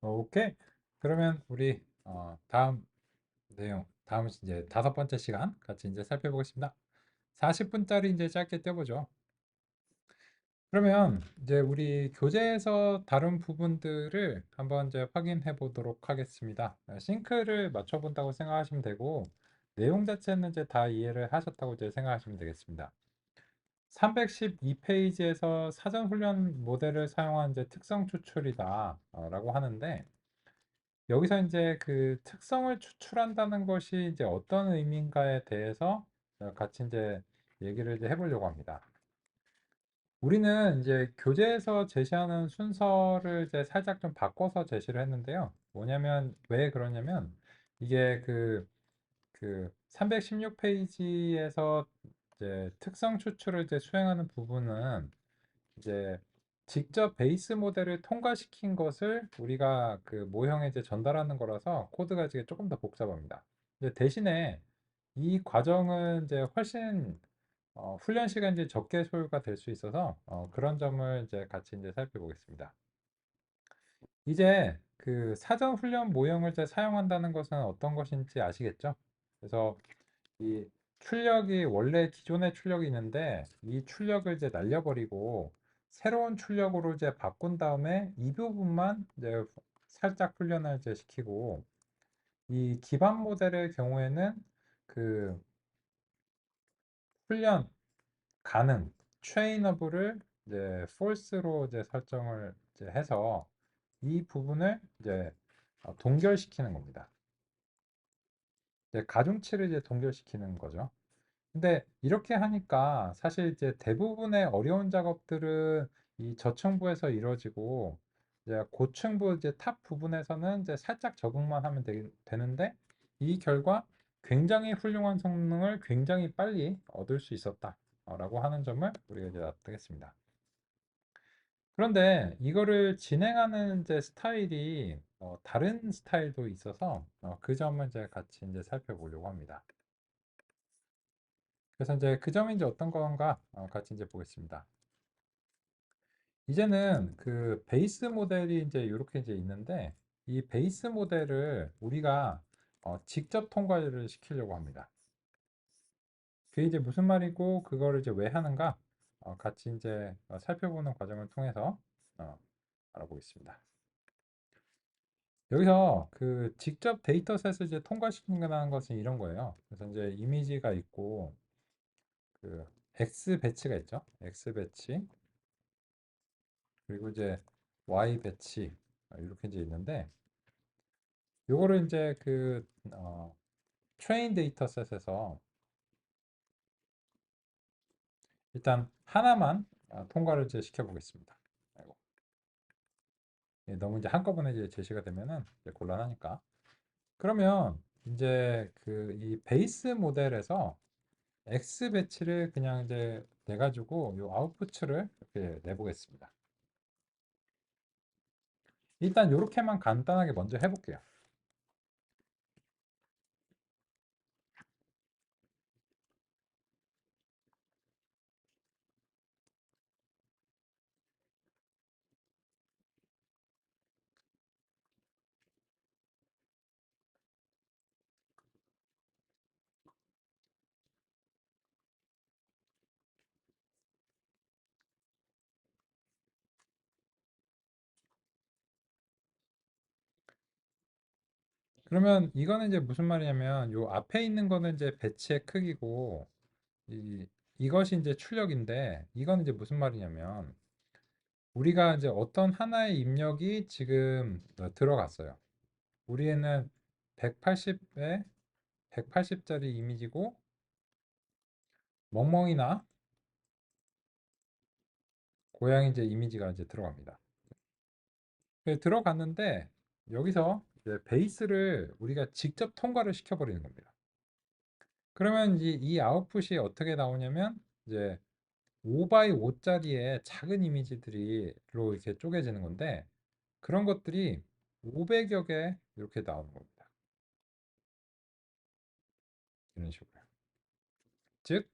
오케이. 그러면 우리 다음 내용, 다음 이제 다섯 번째 시간 같이 이제 살펴보겠습니다. 40분짜리 이제 짧게 떼보죠. 그러면 이제 우리 교재에서 다룬 부분들을 한번 이제 확인해 보도록 하겠습니다. 싱크를 맞춰본다고 생각하시면 되고, 내용 자체는 이제 다 이해를 하셨다고 이제 생각하시면 되겠습니다. 312페이지에서 사전 훈련 모델을 사용한 이제 특성 추출이다 라고 하는데, 여기서 이제 그 특성을 추출한다는 것이 이제 어떤 의미인가에 대해서 같이 이제 얘기를 이제 해보려고 합니다. 우리는 이제 교재에서 제시하는 순서를 이제 살짝 좀 바꿔서 제시를 했는데요. 뭐냐면, 왜 그러냐면, 이게 그 316페이지에서 이제 특성 추출을 이제 수행하는 부분은 이제 직접 베이스 모델을 통과시킨 것을 우리가 그 모형에 이제 전달하는 거라서 코드가 이제 조금 더 복잡합니다. 근데 대신에 이 과정은 이제 훨씬 훈련 시간이 이제 적게 소요가 될 수 있어서 그런 점을 이제 같이 이제 살펴보겠습니다. 이제 그 사전 훈련 모형을 이제 사용한다는 것은 어떤 것인지 아시겠죠? 그래서 이 출력이 원래 기존의 출력이 있는데 이 출력을 이제 날려버리고 새로운 출력으로 이제 바꾼 다음에 이 부분만 이제 살짝 훈련을 이제 시키고, 이 기반 모델의 경우에는 그 훈련 가능 trainable을 이제 false로 이제 설정을 이제 해서 이 부분을 이제 동결시키는 겁니다. 이제 가중치를 이제 동결시키는 거죠. 근데 이렇게 하니까 사실 이제 대부분의 어려운 작업들은 이 저층부에서 이루어지고, 이제 고층부 이제 탑 부분에서는 이제 살짝 적응만 하면 되는데, 이 결과 굉장히 훌륭한 성능을 굉장히 빨리 얻을 수 있었다라고 하는 점을 우리가 이제 납득했습니다. 그런데 이거를 진행하는 이제 스타일이 다른 스타일도 있어서 그 점을 이제 같이 이제 살펴보려고 합니다. 그래서 이제 그 점이 이제 어떤 건가 같이 이제 보겠습니다. 이제는 그 베이스 모델이 이제 이렇게 이제 있는데, 이 베이스 모델을 우리가 직접 통과를 시키려고 합니다. 그게 이제 무슨 말이고 그거를 이제 왜 하는가 같이 이제 살펴보는 과정을 통해서 어, 알아보겠습니다. 여기서 그 직접 데이터셋을 이제 통과시킨다는 것은 이런 거예요. 그래서 이제 이미지가 있고 그 X 배치가 있죠. X 배치, 그리고 이제 Y 배치 이렇게 이제 있는데, 요거를 이제 그 트레인 데이터셋에서 일단 하나만 통과를 이제 시켜보겠습니다. 아이고, 예, 너무 이제 한꺼번에 이제 제시가 되면은 이제 곤란하니까. 그러면 이제 그 이 베이스 모델에서 X 배치를 그냥 이제 내가지고 요 아웃풋을 이렇게 내보겠습니다. 일단 요렇게만 간단하게 먼저 해볼게요. 그러면 이거는 이제 무슨 말이냐면, 요 앞에 있는 거는 이제 배치의 크기고, 이것이 이제 출력인데, 이건 이제 무슨 말이냐면, 우리가 이제 어떤 하나의 입력이 지금 들어갔어요. 우리는 180에 180짜리 이미지고, 멍멍이나 고양이 이제 이미지가 이제 들어갑니다. 들어갔는데, 여기서 이제 베이스를 우리가 직접 통과를 시켜버리는 겁니다. 그러면 이제 이 아웃풋이 어떻게 나오냐면, 이제 5 x 5짜리의 작은 이미지들이로 이렇게 쪼개지는 건데, 그런 것들이 500여 개 이렇게 나오는 겁니다. 이런 식으로. 즉,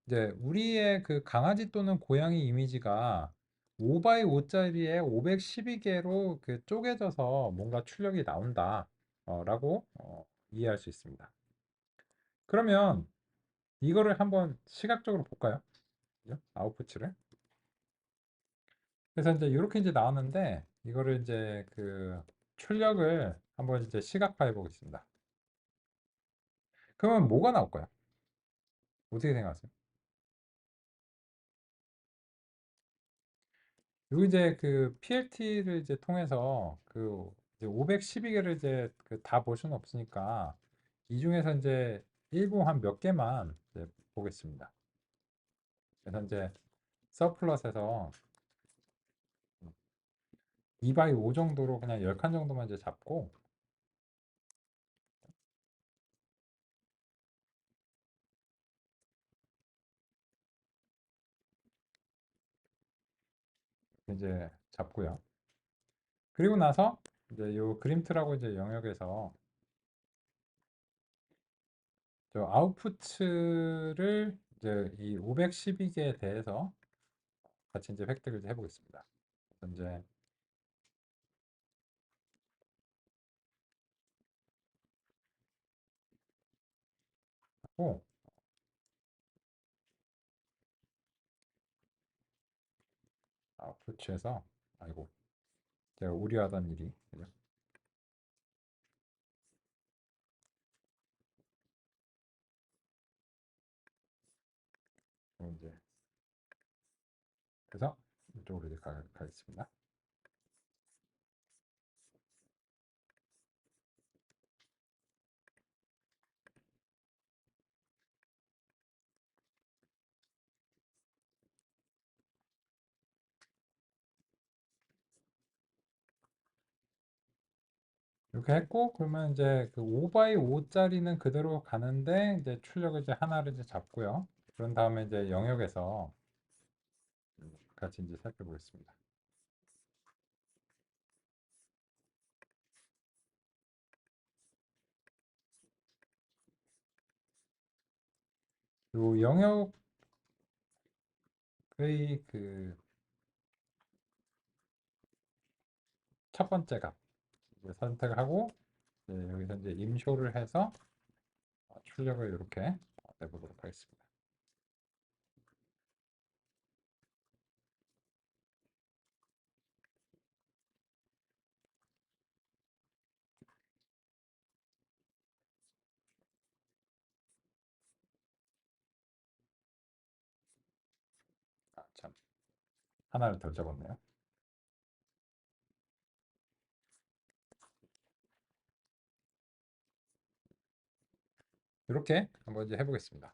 이제 우리의 그 강아지 또는 고양이 이미지가 5x5짜리에 512개로 그 쪼개져서 뭔가 출력이 나온다 라고 이해할 수 있습니다. 그러면 이거를 한번 시각적으로 볼까요? 그죠? 아웃풋을. 그래서 이제 이렇게 이제 나왔는데 이거를 이제 그 출력을 한번 이제 시각화해 보겠습니다. 그러면 뭐가 나올까요? 어떻게 생각하세요? 요 이제 그 PLT를 이제 통해서 그 이제 512개를 이제 그 다 볼 수는 없으니까 이 중에서 이제 일부 한 몇 개만 이제 보겠습니다. 그래서 이제 서플러스에서 2x5 정도로 그냥 10칸 정도만 이제 잡고 이제 잡고요. 그리고 나서 이제 요 그림트라고 이제 영역에서 저 아웃풋을 이제 이 512개에 대해서 같이 이제 획득을 이제 해보겠습니다. 그래서 이제 하고 아웃풋에서 아이고 제가 우려하던 일이 그죠? 이제 그래서 이쪽으로 이제 가겠습니다. 이렇게 했고 그러면 이제 그 5x5짜리는 그대로 가는데 이제 출력을 이제 하나를 이제 잡고요. 그런 다음에 이제 영역에서 같이 이제 살펴보겠습니다. 요 영역의 그 첫 번째 값 이제 선택을 하고 이제 여기서 이제 임쇼를 해서 출력을 이렇게 내보도록 하겠습니다. 참 하나를 더 적었네요. 이렇게 한번 이제 해보겠습니다.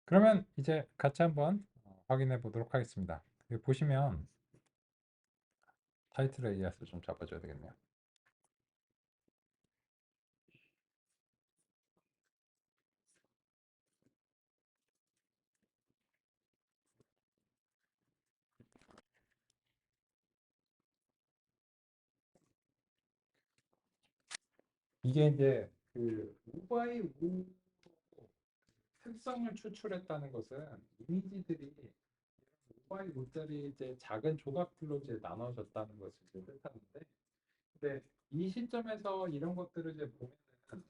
그러면 이제 같이 한번 확인해 보도록 하겠습니다. 여기 보시면 타이틀 AS를 좀 잡아줘야 되겠네요. 이게 이제 그 5x5 특성을 추출했다는 것은 이미지들이 5x5짜리 이제 작은 조각들로 이제 나눠졌다는 것을 이제 뜻하는데, 근데 이 시점에서 이런 것들을 이제 보면은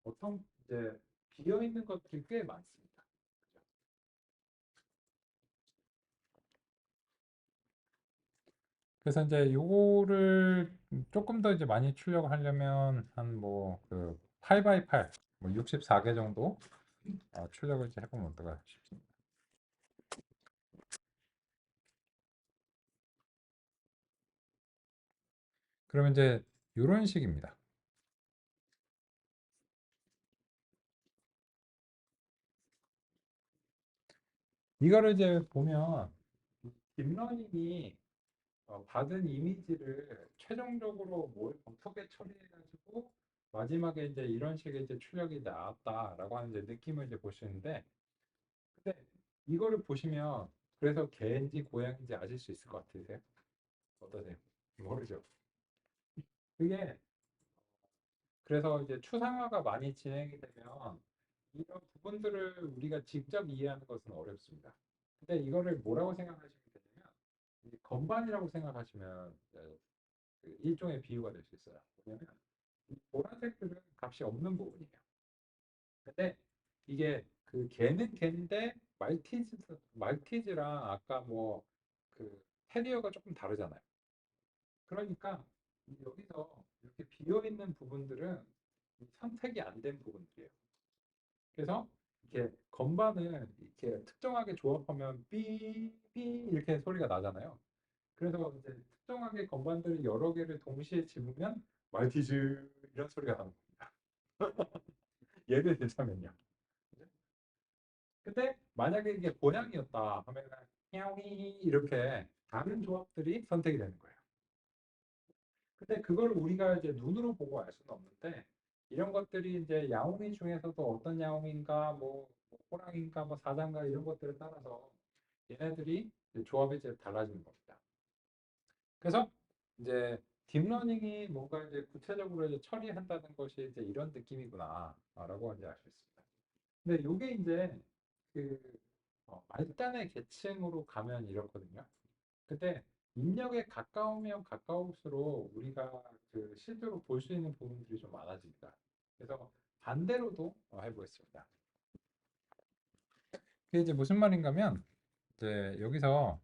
보통 이제 비어 있는 것들이 꽤 많습니다. 그죠? 그래서 이제 요거를 조금 더 이제 많이 출력하려면 한 뭐 그 8x8, 뭐 64개 정도 출력을 이제 해보면 어떨까 싶습니다. 그러면 이제 요런 식입니다. 이거를 이제 보면 딥러닝이 받은 이미지를 최종적으로 뭘 어떻게 처리해가지고 마지막에 이제 이런 식의 이제 출력이 나왔다라고 하는 이제 느낌을 이제 보시는데, 근데 이거를 보시면 그래서 개인지 고양인지 아실 수 있을 것 같으세요? 어떠세요? 모르죠. 그게 그래서 이제 추상화가 많이 진행이 되면 이런 부분들을 우리가 직접 이해하는 것은 어렵습니다. 근데 이거를 뭐라고 생각하시면 되냐면 이 건반이라고 생각하시면 그 일종의 비유가 될 수 있어요. 왜냐면 이 보라색들은 값이 없는 부분이에요. 근데 이게 그 개는 개인데 말티즈랑 아까 뭐 그 테리어가 조금 다르잖아요. 그러니까 여기서 이렇게 비어 있는 부분들은 선택이 안 된 부분들이에요. 그래서 이렇게 건반을 이렇게 특정하게 조합하면 삐삐 이렇게 소리가 나잖아요. 그래서 이제 특정하게 건반들을 여러 개를 동시에 집으면 말티즈 이런 소리가 나는 겁니다. 예를 들자면요. 근데 만약에 이게 고양이였다 하면은 야옹이 이렇게 다른 조합들이 선택이 되는 거예요. 근데 그걸 우리가 이제 눈으로 보고 알 수는 없는데 이런 것들이 이제 야옹이 중에서도 어떤 야옹인가 뭐 호랑인가 뭐 사자인가 이런 것들에 따라서 얘네들이 이제 조합이 이제 달라지는 겁니다. 그래서 이제 딥러닝이 뭔가 이제 구체적으로 이제 처리한다는 것이 이제 이런 느낌이구나라고 이제 알 수 있습니다. 근데 이게 이제 그 말단의 계층으로 가면 이렇거든요. 근데 입력에 가까우면 가까울수록 우리가 그 실제로 볼 수 있는 부분들이 좀 많아집니다. 그래서 반대로도 해보겠습니다. 그게 이제 무슨 말인가면 이제 여기서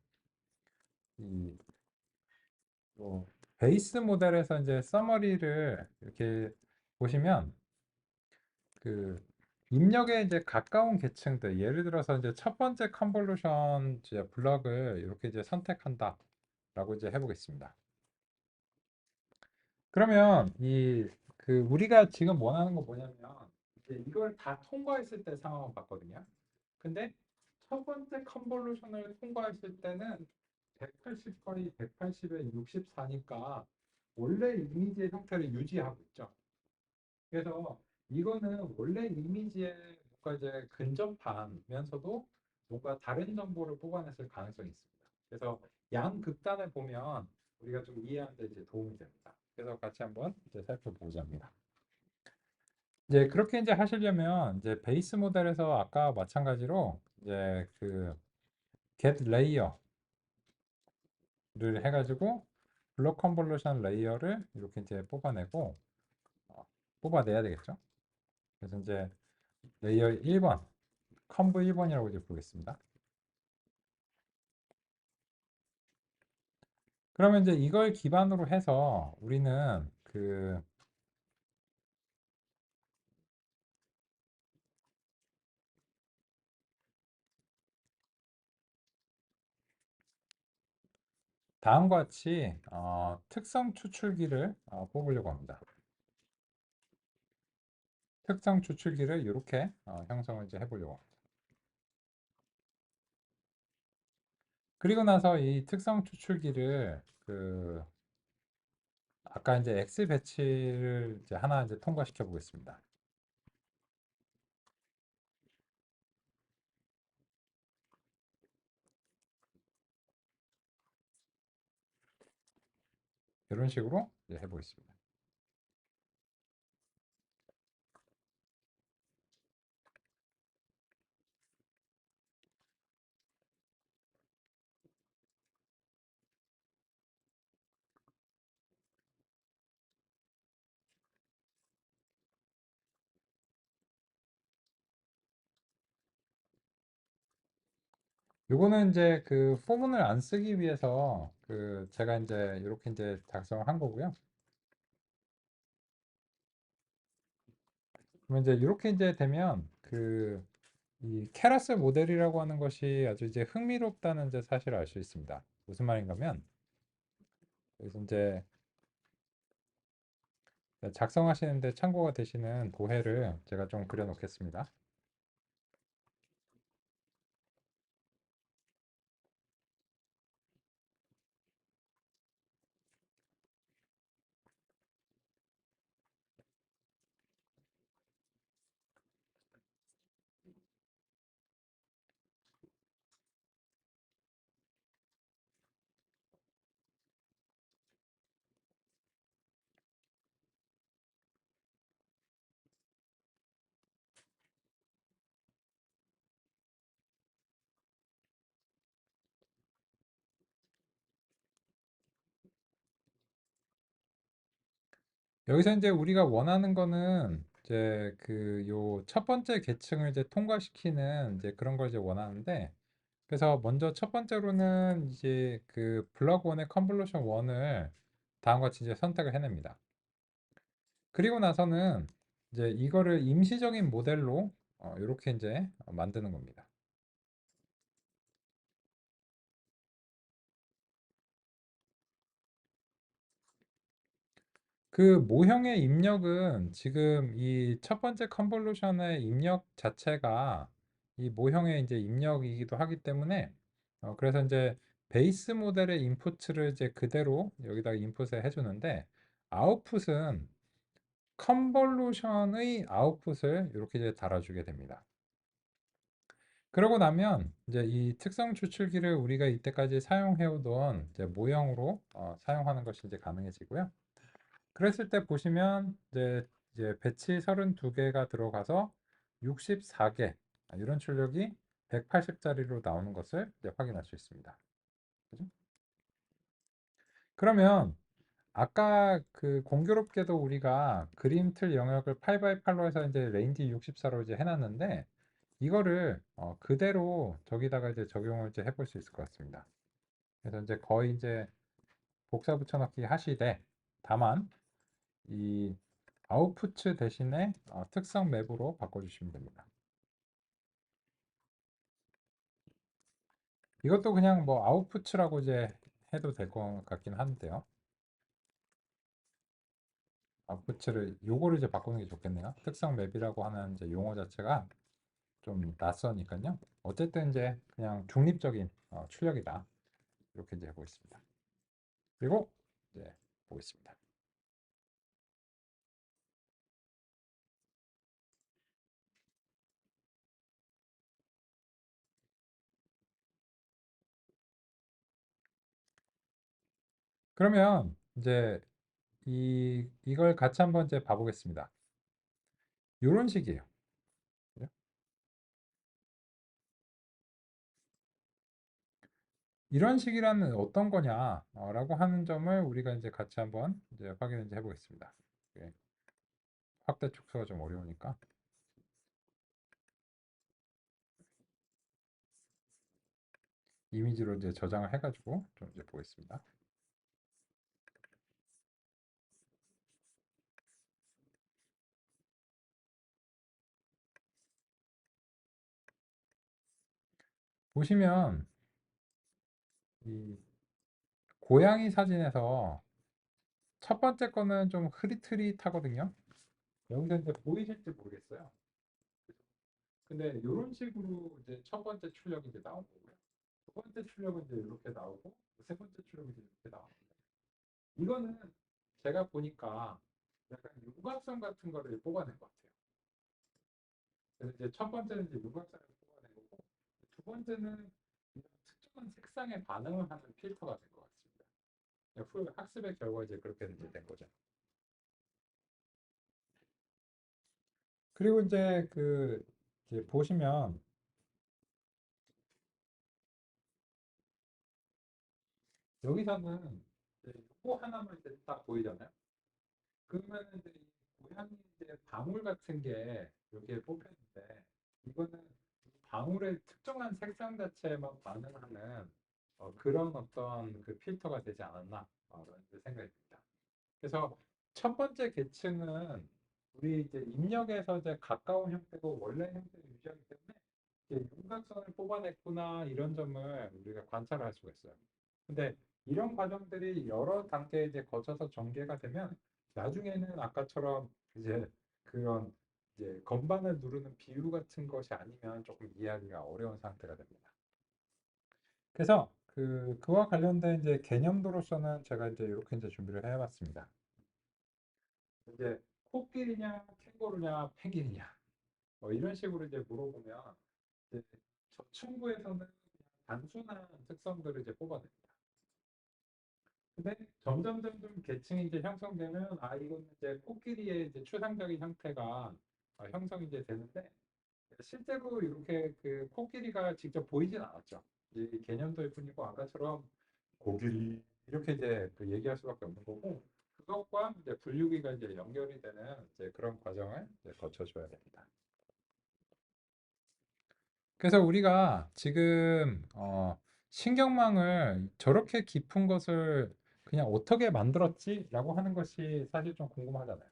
이 뭐 베이스 모델에서 이제 서머리를 이렇게 보시면 그 입력에 이제 가까운 계층들 예를 들어서 이제 첫 번째 컨볼루션 이제 블럭을 이렇게 이제 선택한다라고 이제 해보겠습니다. 그러면 이 그 우리가 지금 원하는 거 뭐냐면 이제 이걸 다 통과했을 때 상황을 봤거든요. 근데 첫 번째 컨볼루션을 통과했을 때는 180 거의 180에 64니까 원래 이미지의 형태를 유지하고 있죠. 그래서 이거는 원래 이미지에 뭔가 이제 근접하면서도 뭔가 다른 정보를 뽑아냈을 가능성이 있습니다. 그래서 양극단을 보면 우리가 좀 이해하는 데 이제 도움이 됩니다. 그래서 같이 한번 이제 살펴보자 합니다. 이제 그렇게 이제 하시려면 이제 베이스 모델에서 아까 마찬가지로 이제 그 get layer를 해가지고 블록 컨볼루션 레이어를 이렇게 이제 뽑아내고 뽑아내야 되겠죠. 그래서 이제 레이어 1번 컨브 1번이라고 이제 보겠습니다. 그러면 이제 이걸 기반으로 해서 우리는 그 다음과 같이 특성 추출기를 뽑으려고 합니다. 특성 추출기를 이렇게 형성을 이제 해보려고 합니다. 그리고 나서 이 특성 추출기를 그 아까 이제 X 배치를 이제 하나 이제 통과시켜 보겠습니다. 이런 식으로 이제 해보겠습니다. 요거는 이제 그 포문을 안 쓰기 위해서 그 제가 이제 이렇게 이제 작성을 한 거고요. 그러면 이제 이렇게 이제 되면 그 이 케라스 모델이라고 하는 것이 아주 이제 흥미롭다는 이제 사실을 알 수 있습니다. 무슨 말인가면 그래서 이제 작성하시는데 참고가 되시는 도해를 제가 좀 그려 놓겠습니다. 여기서 이제 우리가 원하는 거는 이제 그 요 첫 번째 계층을 이제 통과시키는 이제 그런 걸 이제 원하는데 그래서 먼저 첫 번째로는 이제 그 블럭 1의 컨볼루션 1을 다음과 같이 이제 선택을 해냅니다. 그리고 나서는 이제 이거를 임시적인 모델로 이렇게 이제 만드는 겁니다. 그 모형의 입력은 지금 이 첫 번째 컨볼루션의 입력 자체가 이 모형의 이제 입력이기도 하기 때문에 그래서 이제 베이스 모델의 인풋을 이제 그대로 여기다가 인풋에 해주는데 아웃풋은 컨볼루션의 아웃풋을 이렇게 이제 달아주게 됩니다. 그러고 나면 이제 이 특성 추출기를 우리가 이때까지 사용해오던 이제 모형으로 사용하는 것이 이제 가능해지고요. 그랬을 때 보시면 이제 배치 32개가 들어가서 64개 이런 출력이 180짜리로 나오는 것을 이제 확인할 수 있습니다. 그죠? 그러면 아까 그 공교롭게도 우리가 그림 틀 영역을 8x8로 해서 이제 레인지 64로 이제 해놨는데 이거를 그대로 저기다가 이제 적용을 이제 해볼 수 있을 것 같습니다. 그래서 이제 거의 이제 복사 붙여넣기 하시되 다만 이 아웃푸츠 대신에 특성 맵으로 바꿔주시면 됩니다. 이것도 그냥 뭐 아웃푸츠라고 이제 해도 될 것 같긴 한데요. 아웃푸츠를 요거를 이제 바꾸는 게 좋겠네요. 특성 맵이라고 하는 이제 용어 자체가 좀 낯서니까요. 어쨌든 이제 그냥 중립적인 출력이다. 이렇게 이제 하고 있습니다. 그리고 이제 보겠습니다. 그러면 이제 이걸 같이 한번 이제 봐보겠습니다. 이런 식이에요. 이런 식이라는 어떤 거냐라고 하는 점을 우리가 이제 같이 한번 이제 확인을 이제 해보겠습니다. 예, 확대 축소가 좀 어려우니까 이미지로 이제 저장을 해가지고 좀 이제 보겠습니다. 보시면 이 고양이 사진에서 첫 번째 거는 좀 흐릿흐릿하거든요. 여기서 이제 보이실지 모르겠어요. 근데 이런 식으로 이제 첫 번째 출력이 이제 나온 거고요. 두 번째 출력은 이제 이렇게 나오고 세 번째 출력이 이제 이렇게 나옵니다. 이거는 제가 보니까 약간 윤곽선 같은 거를 뽑아낸 것 같아요. 그래서 이제 첫 번째는 이제 윤곽선을 뽑아낸 거고 두 번째는 특정한 색상에 반응을 하는 필터가 된 것 같습니다. 후 학습의 결과 이제 그렇게 이제 된 거죠. 그리고 이제 그 이제 보시면 여기서는 이제 요거 하나만 이제 딱 보이잖아요. 그러면 이제 이 고양이 이제 방울 같은 게 여기에 뽑혔는데 이거는 방울의 특정한 색상 자체에만 반응하는 그런 어떤 그 필터가 되지 않았나 라는 생각이 듭니다. 그래서 첫 번째 계층은 우리 이제 입력에서 이제 가까운 형태고 원래 형태를 유지하기 때문에 이제 윤곽선을 뽑아냈구나 이런 점을 우리가 관찰할 수가 있어요. 근데 이런 과정들이 여러 단계 이제 거쳐서 전개가 되면 나중에는 아까처럼 이제 그런 이제 건반을 누르는 비유 같은 것이 아니면 조금 이해하기가 어려운 상태가 됩니다. 그래서 그와 관련된 이제 개념도로서는 제가 이제 이렇게 이제 준비를 해봤습니다. 이제 코끼리냐, 캥거루냐, 펭귄이냐, 뭐 이런 식으로 이제 물어보면 이제 저층부에서는 그냥 단순한 특성들을 이제 뽑아냅니다. 근데 점점 계층이 이제 형성되면 이거는 이제 코끼리의 이제 추상적인 형태가 형성이 이제 되는데 실제로 이렇게 그 코끼리가 직접 보이진 않았죠. 이 개념도일 뿐이고 아까처럼 고길이 이렇게 이제 그 얘기할 수밖에 없는 거고 그것과 이제 분류기가 이제 연결이 되는 이제 그런 과정을 이제 거쳐줘야 됩니다. 그래서 우리가 지금 신경망을 저렇게 깊은 것을 그냥 어떻게 만들었지라고 하는 것이 사실 좀 궁금하잖아요.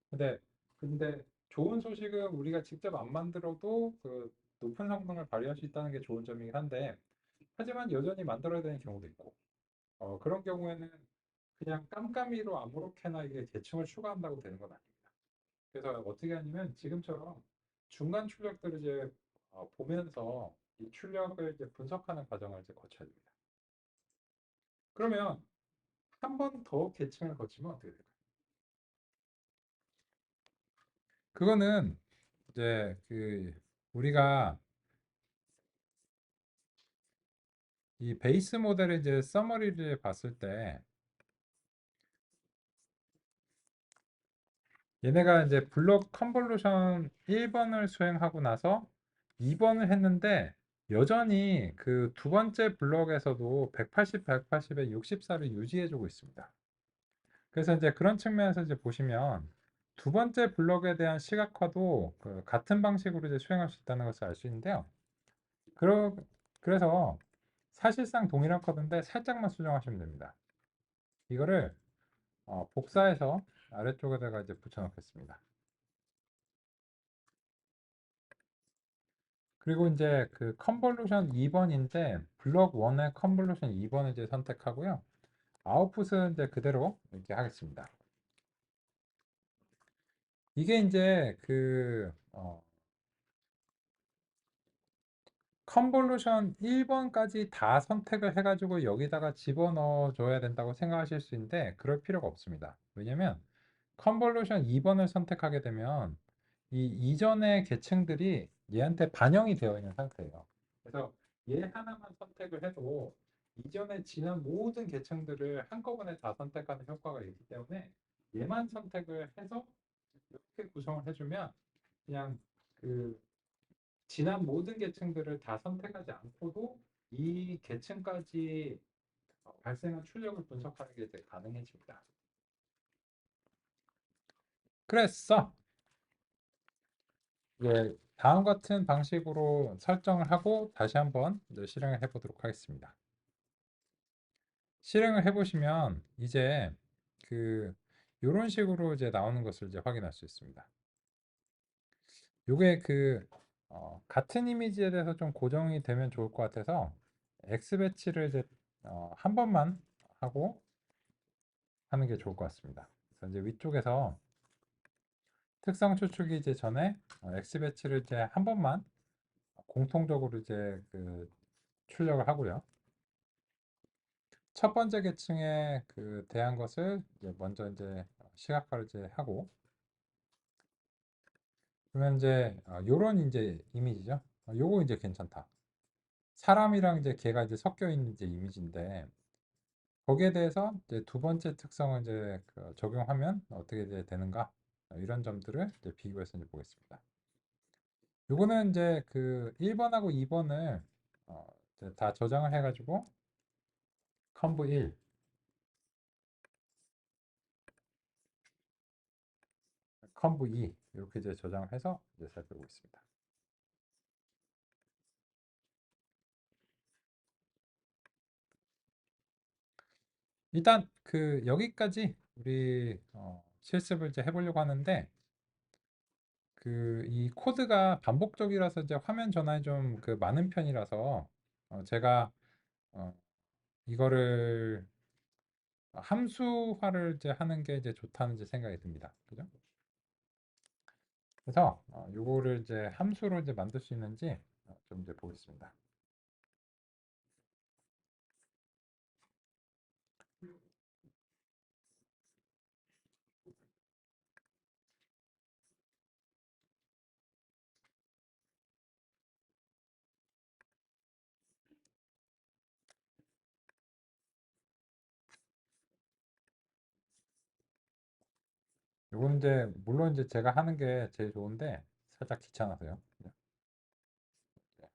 근데 근데 좋은 소식은 우리가 직접 안 만들어도 그 높은 성능을 발휘할 수 있다는 게 좋은 점이긴 한데 하지만 여전히 만들어야 되는 경우도 있고 그런 경우에는 그냥 깜깜이로 아무렇게나 이게 계층을 추가한다고 되는 건 아닙니다. 그래서 어떻게 하냐면 지금처럼 중간 출력들을 이제 보면서 이 출력을 이제 분석하는 과정을 이제 거쳐야 됩니다. 그러면 한 번 더 계층을 거치면 어떻게 될까요? 그거는 이제 우리가 이 베이스 모델의 이제 서머리를 봤을 때 얘네가 이제 블록 컨볼루션 1번을 수행하고 나서 2번을 했는데 여전히 그 두 번째 블록에서도 180, 180에 64를 유지해주고 있습니다. 그래서 이제 그런 측면에서 이제 보시면 두 번째 블록에 대한 시각화도 그 같은 방식으로 이제 수행할 수 있다는 것을 알 수 있는데요. 그러, 그래서 사실상 동일한 코드인데 살짝만 수정하시면 됩니다. 이거를 복사해서 아래쪽에다가 이제 붙여놓겠습니다. 그리고 이제 그 컨볼루션 2번인데 블록 1의 컨볼루션 2번을 이제 선택하고요. 아웃풋은 이제 그대로 이렇게 하겠습니다. 이게 이제 컨볼루션 1번까지 다 선택을 해가지고 여기다가 집어넣어 줘야 된다고 생각하실 수 있는데 그럴 필요가 없습니다. 왜냐면 컨볼루션 2번을 선택하게 되면 이 이전의 계층들이 얘한테 반영이 되어 있는 상태예요. 그래서 얘 하나만 선택을 해도 이전에 지난 모든 계층들을 한꺼번에 다 선택하는 효과가 있기 때문에 얘만 선택을 해서 이렇게 구성을 해주면 그냥 그 지난 모든 계층들을 다 선택하지 않고도 이 계층까지 발생한 출력을 분석하는 게 이제 가능해집니다. 그래서 예, 다음 같은 방식으로 설정을 하고 다시 한번 이제 실행을 해보도록 하겠습니다. 실행을 해보시면 이제 이런 식으로 이제 나오는 것을 이제 확인할 수 있습니다. 요게 같은 이미지에 대해서 좀 고정이 되면 좋을 것 같아서 X 배치를 이제 한 번만 하고 하는 게 좋을 것 같습니다. 그래서 이제 위쪽에서 특성 추측이 이제 전에 X 배치를 이제 한 번만 공통적으로 이제 출력을 하고요. 첫 번째 계층에 대한 것을 이제 먼저 이제 시각화를 이제 하고 그러면 이제 요런 이제 이미지죠. 요거 이제 괜찮다. 사람이랑 이제 개가 이제 섞여 있는 이제 이미지인데 거기에 대해서 이제 두 번째 특성을 이제 적용하면 어떻게 이제 되는가 이런 점들을 이제 비교해서 이제 보겠습니다. 요거는 이제 1번하고 2번을 이제 다 저장을 해가지고 컨브 1, 컨브 2 이렇게 이제 저장을 해서 이제 살펴보겠습니다. 일단 여기까지 우리 실습을 이제 해보려고 하는데 이 코드가 반복적이라서 이제 화면 전환이 좀 많은 편이라서 제가 어, 이거를 함수화를 이제 하는 게 이제 좋다는 이제 생각이 듭니다. 그죠? 그래서 요거를 이제 함수로 이제 만들 수 있는지 좀 이제 보겠습니다. 요건 이제 물론 이제 제가 하는 게 제일 좋은데 살짝 귀찮아서요. 그죠? 네,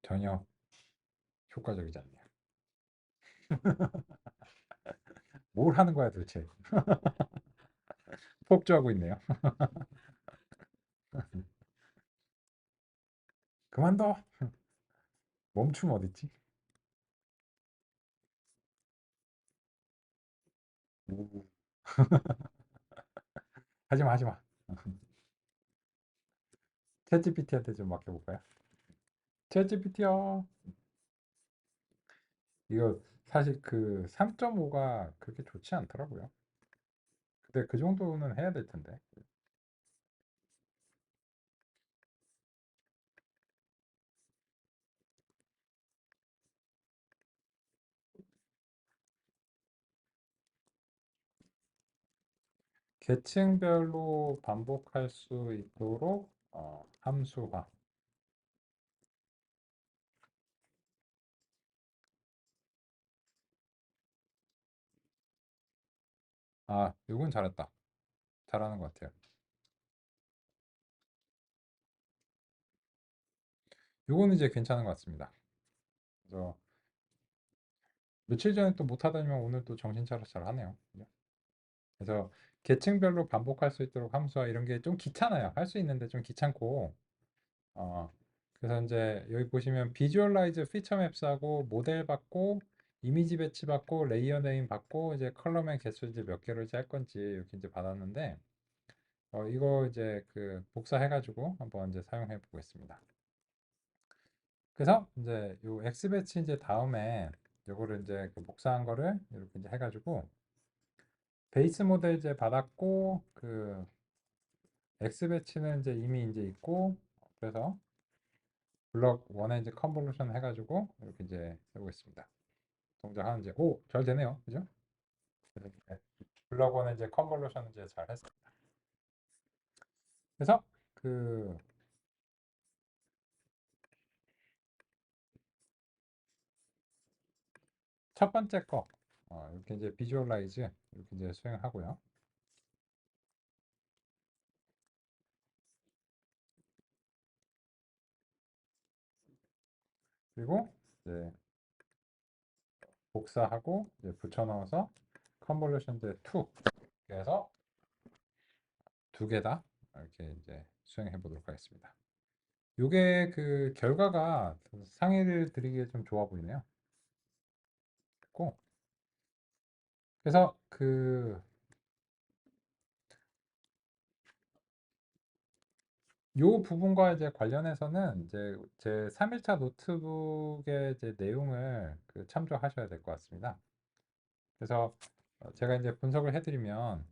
전혀 효과적이지 않네요. 뭘 하는 거야 도대체? 폭주하고 있네요. 그만둬. 멈춤 어딨지? 오. 하지마 하지마. 챗GPT한테 좀 맡겨볼까요? 챗GPT요. 이거 사실 3.5가 그렇게 좋지 않더라고요. 근데 그 정도는 해야 될 텐데. 계층별로 반복할 수 있도록 함수화. 아, 이건 잘했다. 잘하는 것 같아요. 요거는 이제 괜찮은 것 같습니다. 그래서 며칠 전에 또 못하다니면 오늘 또 정신 차려서 잘 하네요. 그죠? 그래서 계층별로 반복할 수 있도록 함수화 이런 게 좀 귀찮아요. 할 수 있는데 좀 귀찮고 어, 그래서 이제 여기 보시면 비주얼라이즈 피처 맵스하고 모델 받고 이미지 배치 받고 레이어 네임 받고 이제 컬러맨 개수 이제 몇 개를 이제 할 건지 이렇게 이제 받았는데 이거 이제 복사해가지고 한번 이제 사용해 보겠습니다. 그래서 이제 요 X 배치 이제 다음에 요거를 이제 복사한 거를 이렇게 이제 해가지고 베이스 모델 이제 받았고 X 배치는 이제 이미 이제 있고 그래서 블럭 1에 이제 컨볼루션 해가지고 이렇게 이제 해보겠습니다. 동작하는 이제 잘 되네요, 그죠? 그래서 이제 블럭 1에 이제 컨볼루션 이제 잘 했습니다. 그래서 그 첫 번째 거 이렇게 이제 비주얼라이즈 이렇게 이제 수행하고요. 그리고 이제 복사하고 이제 붙여 넣어서 컨볼루션 이제 2 그래서 두 개 다 이렇게 이제 수행해 보도록 하겠습니다. 요게 결과가 상의를 드리기에 좀 좋아 보이네요. 고 그래서 요 부분과 이제 관련해서는 이제 제 3일차 노트북의 이제 내용을 참조하셔야 될 것 같습니다. 그래서 제가 이제 분석을 해드리면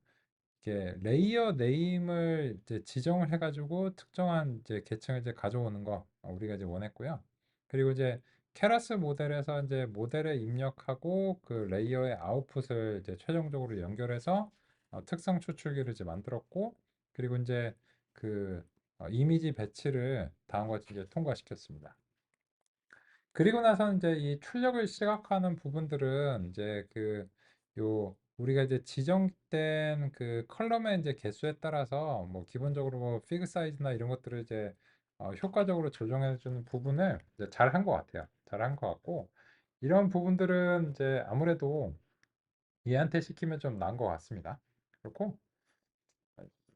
이게 레이어 네임을 이제 지정을 해가지고 특정한 이제 계층을 이제 가져오는 거 우리가 이제 원했고요. 그리고 이제 케라스 모델에서 이제 모델에 입력하고 레이어의 아웃풋을 이제 최종적으로 연결해서 특성 추출기를 이제 만들었고 그리고 이제 이미지 배치를 다음과 같이 이제 통과시켰습니다. 그리고 나서 이제 이 출력을 시각화하는 부분들은 이제 요 우리가 이제 지정된 그 컬럼의 이제 개수에 따라서 뭐 기본적으로 뭐 피그 사이즈나 이런 것들을 이제 효과적으로 조정해 주는 부분을 이제 잘 한 것 같아요. 잘 한 것 같고 이런 부분들은 이제 아무래도 얘한테 시키면 좀 나은 것 같습니다. 그렇고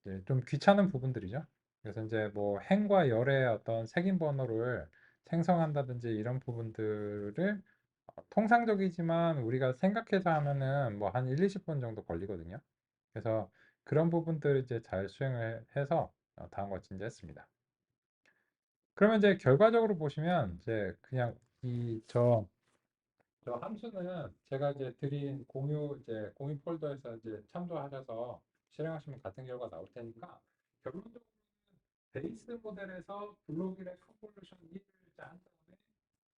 이제 좀 귀찮은 부분들이죠. 그래서 이제 뭐 행과 열의 어떤 색인 번호를 생성한다든지 이런 부분들을 통상적이지만 우리가 생각해서 하면은 뭐 한 1, 20분 정도 걸리거든요. 그래서 그런 부분들을 이제 잘 수행을 해서 다음과 같이 이제 했습니다. 그러면 이제 결과적으로 보시면 이제 그냥 저 함수는 제가 이제 드린 공유 폴더에서 이제 참조하셔서 실행하시면 같은 결과 나올 테니까 결론적으로 베이스 모델에서 블록이의 컨볼루션 1을 짠 다음에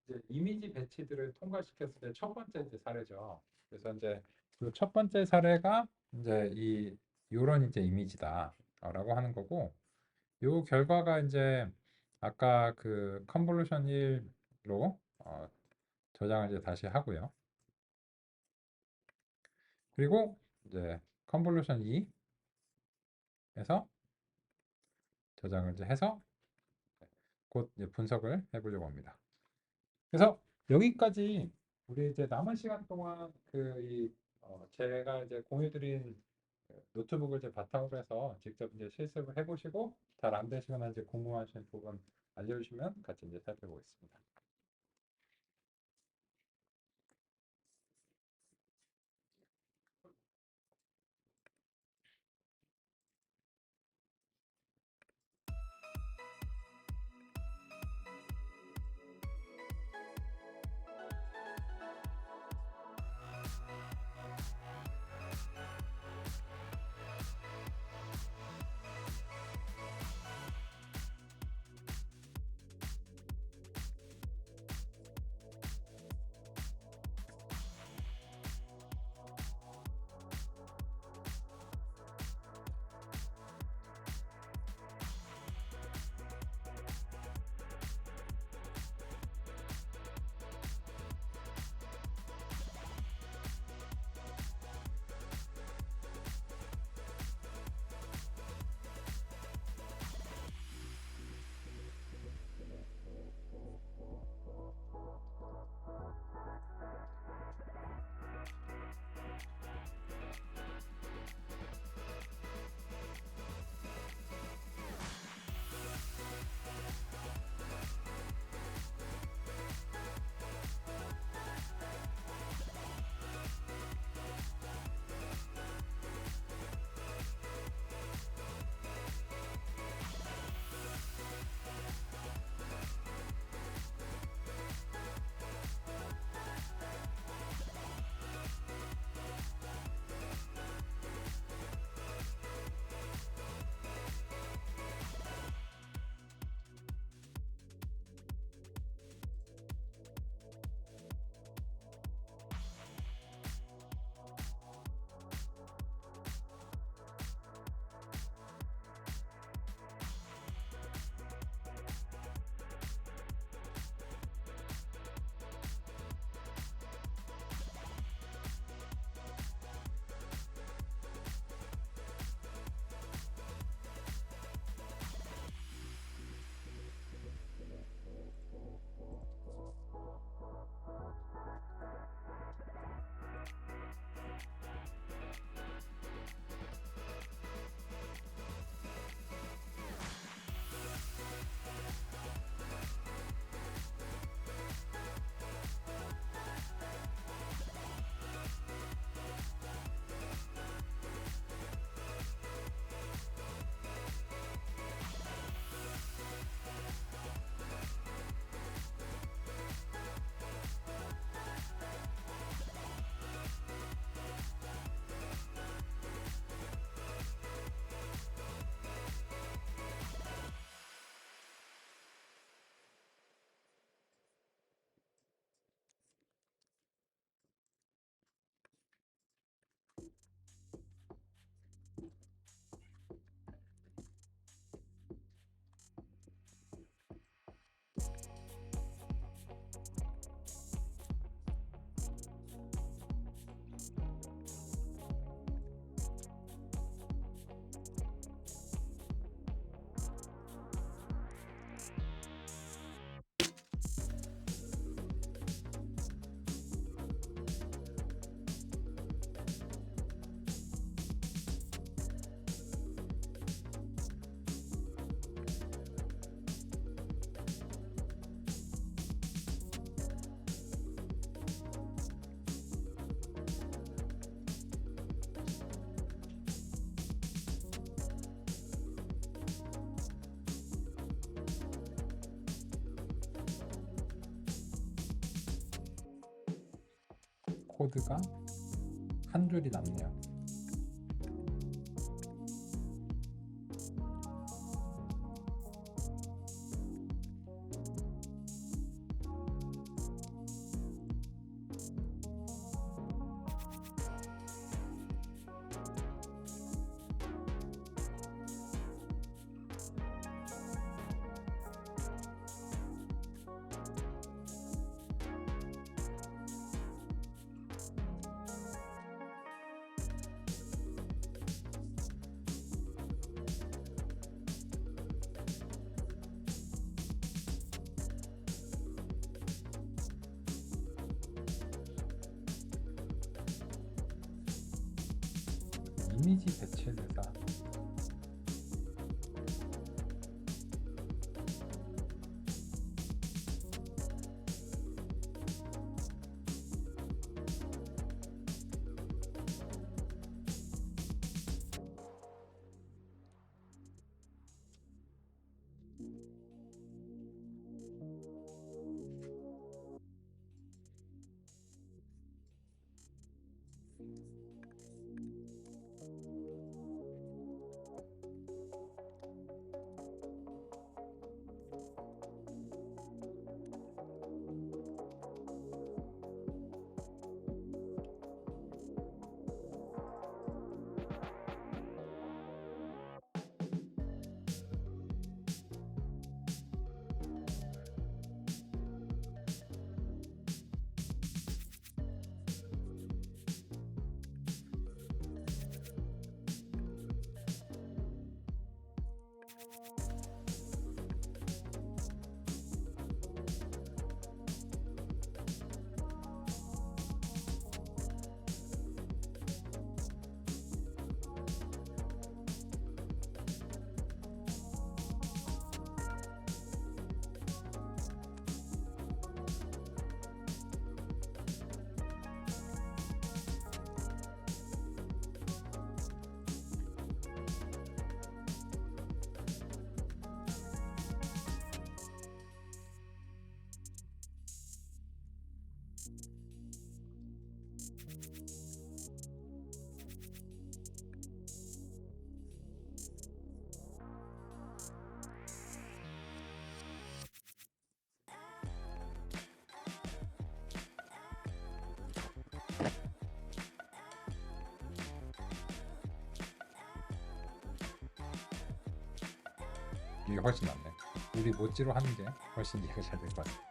이제 이미지 배치들을 통과시켰을 때 첫 번째 이제 사례죠. 그래서 이제 그 첫 번째 사례가 이제 요런 이제 이미지다라고 하는 거고 요 결과가 이제 아까 그 컨볼루션 1로 저장을 이제 다시 하고요. 그리고 이제 컨볼루션 2에서 저장을 이제 해서 곧 이제 분석을 해보려고 합니다. 그래서 여기까지 우리 이제 남은 시간 동안 제가 이제 공유드린 그 노트북을 이제 바탕으로 해서 직접 이제 실습을 해보시고 잘 안 되시거나 이제 궁금하신 부분 알려주시면 같이 이제 살펴보겠습니다. 코드가 한 줄이 남네요. 이미지 배치 대사. 이게 훨씬 낫네. 우리 모찌로 하는 게 훨씬 이해가 잘 될 것 같아.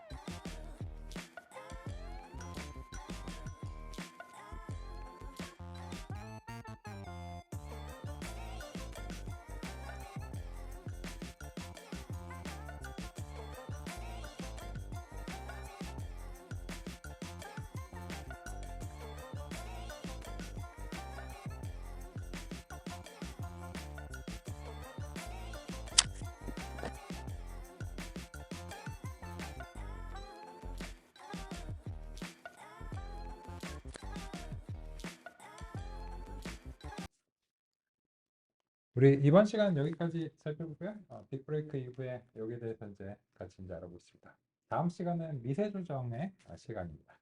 우리 이번 시간 여기까지 살펴보고요. 빅브레이크 이후에 여기에 대해서 이제 같이 이제 알아보겠습니다. 다음 시간은 미세 조정의 시간입니다.